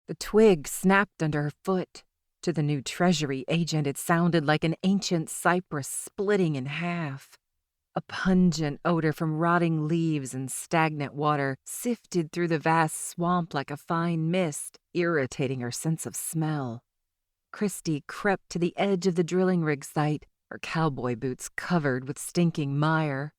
The twig snapped under her foot. To the new treasury agent, it sounded like an ancient cypress splitting in half. A pungent odor from rotting leaves and stagnant water sifted through the vast swamp like a fine mist, irritating her sense of smell. Kristi crept to the edge of the drilling rig site, her cowboy boots covered with stinking mire.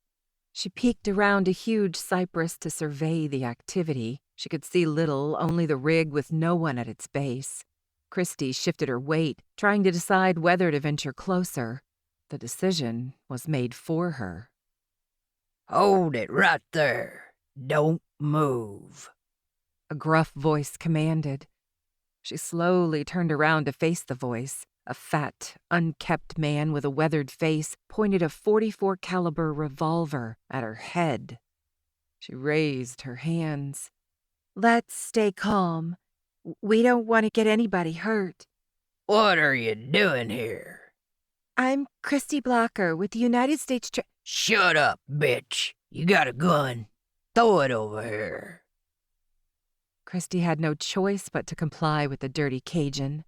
She peeked around a huge cypress to survey the activity. She could see little, only the rig with no one at its base. Kristi shifted her weight, trying to decide whether to venture closer. The decision was made for her. "Hold it right there. Don't move," a gruff voice commanded. She slowly turned around to face the voice. A fat, unkempt man with a weathered face pointed a .44 caliber revolver at her head. She raised her hands. "Let's stay calm. We don't want to get anybody hurt." "What are you doing here?" "I'm Kristi Blocker with the United States "Shut up, bitch. You got a gun. Throw it over here." Kristi had no choice but to comply with the dirty Cajun.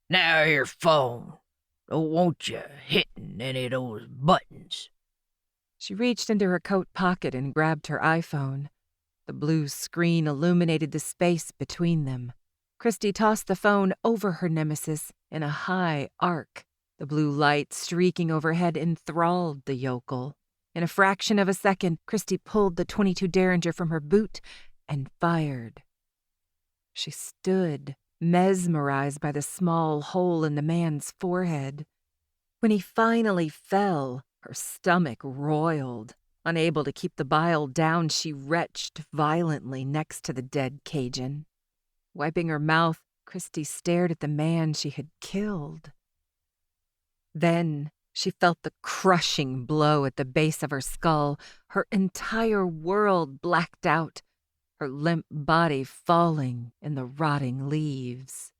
"Now your phone. Don't want you hitting any of those buttons." She reached into her coat pocket and grabbed her iPhone. The blue screen illuminated the space between them. Kristi tossed the phone over her nemesis in a high arc. The blue light streaking overhead enthralled the yokel. In a fraction of a second, Kristi pulled the .22 Derringer from her boot and fired. She stood, mesmerized by the small hole in the man's forehead. When he finally fell, her stomach roiled. Unable to keep the bile down, she retched violently next to the dead Cajun. Wiping her mouth, Kristi stared at the man she had killed. Then she felt the crushing blow at the base of her skull. Her entire world blacked out, her limp body falling in the rotting leaves.